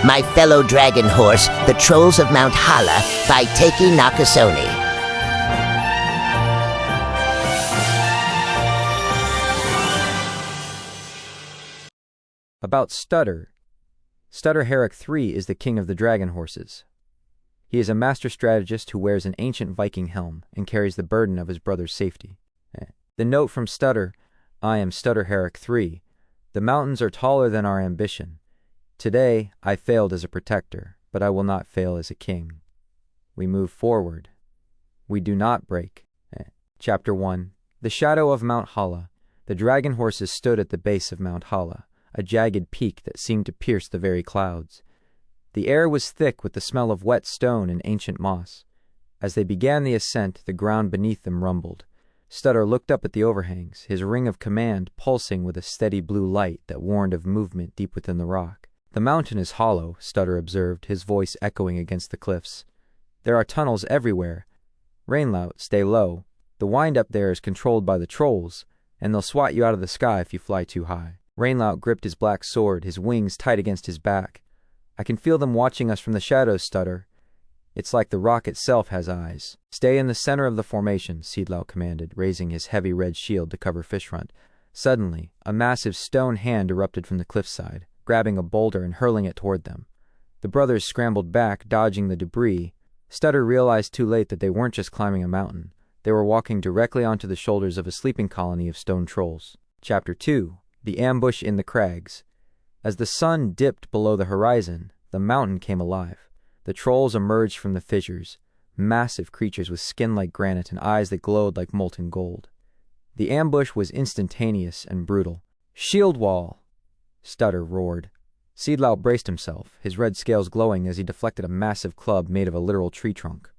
My Fellow Dragon Horse, The Trolls of Mount Hala by Taiki Nakasone. About Stutter. Stutter Herrick III is the king of the dragon horses. He is a master strategist who wears an ancient Viking helm and carries the burden of his brother's safety. The note from Stutter: I am Stutter Herrick III. The mountains are taller than our ambition. Today I failed as a protector, but I will not fail as a king. We move forward. We do not break. Chapter 1. The shadow of Mount Hala. The dragon horses stood at the base of Mount Hala, a jagged peak that seemed to pierce the very clouds. The air was thick with the smell of wet stone and ancient moss. As they began the ascent, the ground beneath them rumbled. Stutter looked up at the overhangs, his ring of command pulsing with a steady blue light that warned of movement deep within the rock. The mountain is hollow, Stutter observed, his voice echoing against the cliffs. There are tunnels everywhere. Rainlout, stay low. The wind up there is controlled by the trolls, and they'll swat you out of the sky if you fly too high. Rainlout gripped his black sword, his wings tight against his back. I can feel them watching us from the shadows, Stutter. It's like the rock itself has eyes. Stay in the center of the formation, Seedlout commanded, raising his heavy red shield to cover Fishfront. Suddenly, a massive stone hand erupted from the cliffside, grabbing a boulder and hurling it toward them. The brothers scrambled back, dodging the debris. Stutter realized too late that they weren't just climbing a mountain. They were walking directly onto the shoulders of a sleeping colony of stone trolls. Chapter 2. The Ambush in the Crags. As the sun dipped below the horizon, the mountain came alive. The trolls emerged from the fissures, massive creatures with skin like granite and eyes that glowed like molten gold. The ambush was instantaneous and brutal. "Shield wall!" Stutter roared. Seedlout braced himself, his red scales glowing as he deflected a massive club made of a literal tree trunk.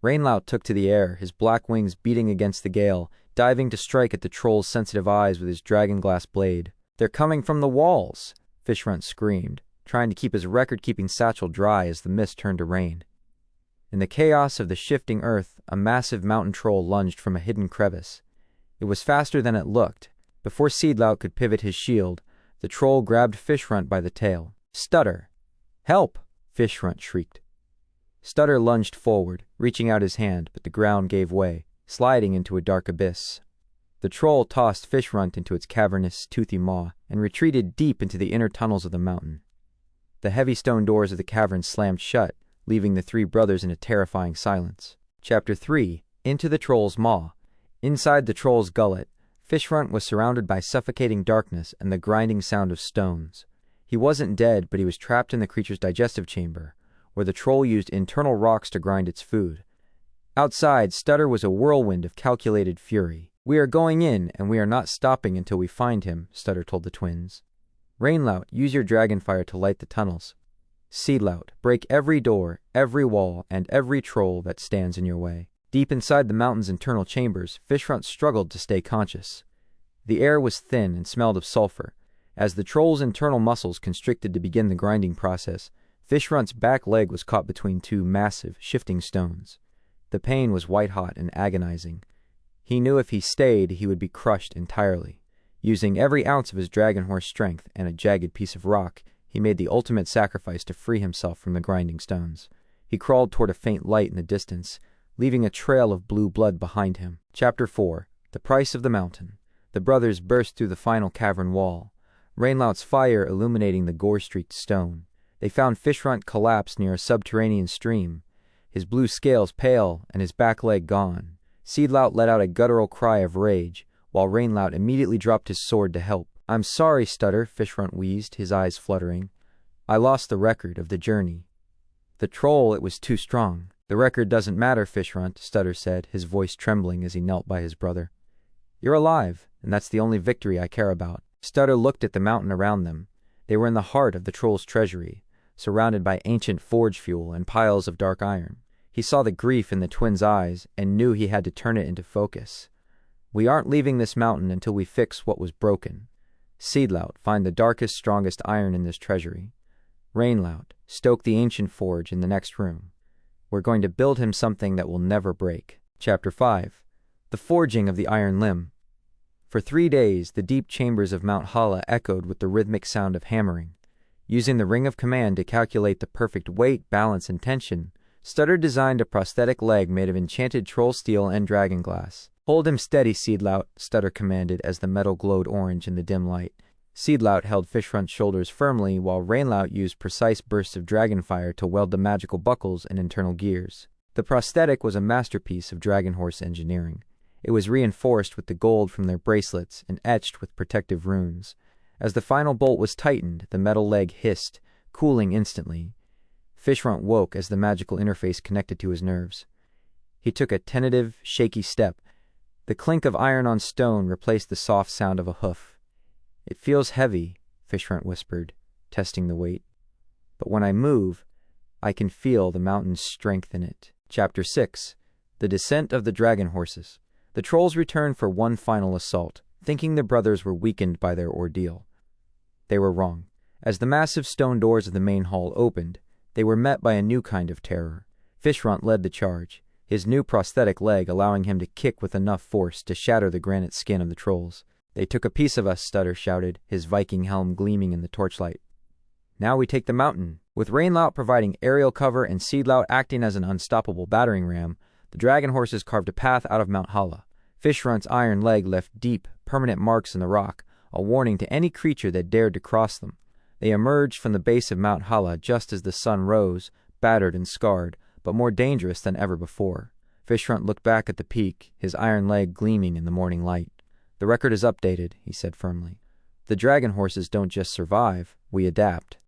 Rainlout took to the air, his black wings beating against the gale, diving to strike at the troll's sensitive eyes with his dragon-glass blade. "They're coming from the walls!" Fishfront screamed, trying to keep his record-keeping satchel dry as the mist turned to rain. In the chaos of the shifting earth, a massive mountain troll lunged from a hidden crevice. It was faster than it looked. Before Seedlout could pivot his shield, the troll grabbed Fishfront by the tail. "Stutter! Help!" Fishfront shrieked. Stutter lunged forward, reaching out his hand, but the ground gave way, sliding into a dark abyss. The troll tossed Fishfront into its cavernous, toothy maw and retreated deep into the inner tunnels of the mountain. The heavy stone doors of the cavern slammed shut, leaving the three brothers in a terrifying silence. Chapter 3. Into the troll's maw. Inside the troll's gullet, Fishfront was surrounded by suffocating darkness and the grinding sound of stones. He wasn't dead, but he was trapped in the creature's digestive chamber, where the troll used internal rocks to grind its food. Outside, Stutter was a whirlwind of calculated fury. "We are going in, and we are not stopping until we find him," Stutter told the twins. "Rainlout, use your dragonfire to light the tunnels. Seedlout, break every door, every wall, and every troll that stands in your way." Deep inside the mountain's internal chambers, Fishfront struggled to stay conscious. The air was thin and smelled of sulfur. As the troll's internal muscles constricted to begin the grinding process, Fishfront's back leg was caught between two massive, shifting stones. The pain was white-hot and agonizing. He knew if he stayed, he would be crushed entirely. Using every ounce of his dragon horse strength and a jagged piece of rock, he made the ultimate sacrifice to free himself from the grinding stones. He crawled toward a faint light in the distance, leaving a trail of blue blood behind him. Chapter 4. The Price of the Mountain. The brothers burst through the final cavern wall, Rainlout's fire illuminating the gore-streaked stone. They found Fishfront collapsed near a subterranean stream, his blue scales pale and his back leg gone. Seedlout let out a guttural cry of rage, while Rainlout immediately dropped his sword to help. "I'm sorry, Stutter," Fishfront wheezed, his eyes fluttering. "I lost the record of the journey. The troll, it was too strong." "The record doesn't matter, Fishfront," Stutter said, his voice trembling as he knelt by his brother. "You're alive, and that's the only victory I care about." Stutter looked at the mountain around them. They were in the heart of the troll's treasury, surrounded by ancient forge fuel and piles of dark iron. He saw the grief in the twins' eyes and knew he had to turn it into focus. "We aren't leaving this mountain until we fix what was broken. Seedlout, find the darkest, strongest iron in this treasury. Rainlout, stoke the ancient forge in the next room. We're going to build him something that will never break." Chapter 5. The Forging of the Iron Limb. For 3 days, the deep chambers of Mount Hala echoed with the rhythmic sound of hammering. Using the ring of command to calculate the perfect weight, balance, and tension, Stutter designed a prosthetic leg made of enchanted troll steel and dragon glass. "Hold him steady, Seedlout," Stutter commanded as the metal glowed orange in the dim light. Seedlout held Fishfront's shoulders firmly, while Rainlout used precise bursts of dragon fire to weld the magical buckles and internal gears. The prosthetic was a masterpiece of Dragon Horse engineering. It was reinforced with the gold from their bracelets and etched with protective runes. As the final bolt was tightened, the metal leg hissed, cooling instantly. Fishfront woke as the magical interface connected to his nerves. He took a tentative, shaky step. The clink of iron on stone replaced the soft sound of a hoof. "It feels heavy," Fishfront whispered, testing the weight. "But when I move, I can feel the mountain's strength in it." Chapter 6. The Descent of the Dragon Horses. The trolls returned for one final assault, thinking the brothers were weakened by their ordeal. They were wrong. As the massive stone doors of the main hall opened, they were met by a new kind of terror. Fishfront led the charge, his new prosthetic leg allowing him to kick with enough force to shatter the granite skin of the trolls. "They took a piece of us," Stutter shouted, his Viking helm gleaming in the torchlight. "Now we take the mountain." With Rainlout providing aerial cover and Seedlout acting as an unstoppable battering ram, the dragon horses carved a path out of Mount Hala. Fishfront's iron leg left deep, permanent marks in the rock, a warning to any creature that dared to cross them. They emerged from the base of Mount Hala just as the sun rose, battered and scarred, but more dangerous than ever before. Fishfront looked back at the peak, his iron leg gleaming in the morning light. "The record is updated," he said firmly. "The dragon horses don't just survive, we adapt."